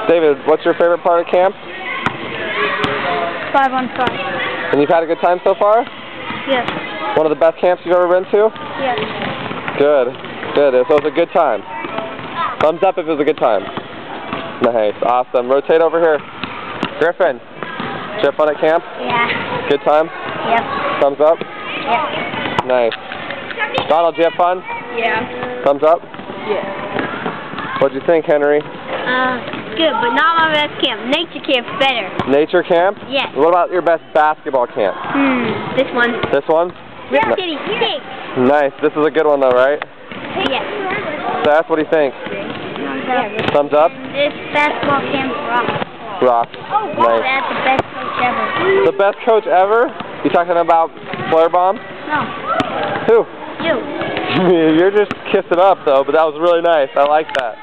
David, what's your favorite part of camp? 5-on-5. And you've had a good time so far? Yes. One of the best camps you've ever been to? Yes. Good. Good. So it was a good time. Thumbs up if it was a good time. Nice. Awesome. Rotate over here. Griffin, did you have fun at camp? Yeah. Good time? Yep. Thumbs up? Yep. Nice. Donald, did you have fun? Yeah. Thumbs up? Yeah. What'd you think, Henry? Good, but not my best camp. Nature camp's better. Nature camp? Yes. What about your best basketball camp? This one. This one? Rip No. City State. Nice. This is a good one though, right? Yes. Seth, what do you think? Thumbs up? This basketball camp's rock. Rock. Nice. That's the best coach ever. The best coach ever? You talking about Flare Bomb? No. Who? You. You're just kissing up though, but that was really nice. I like that.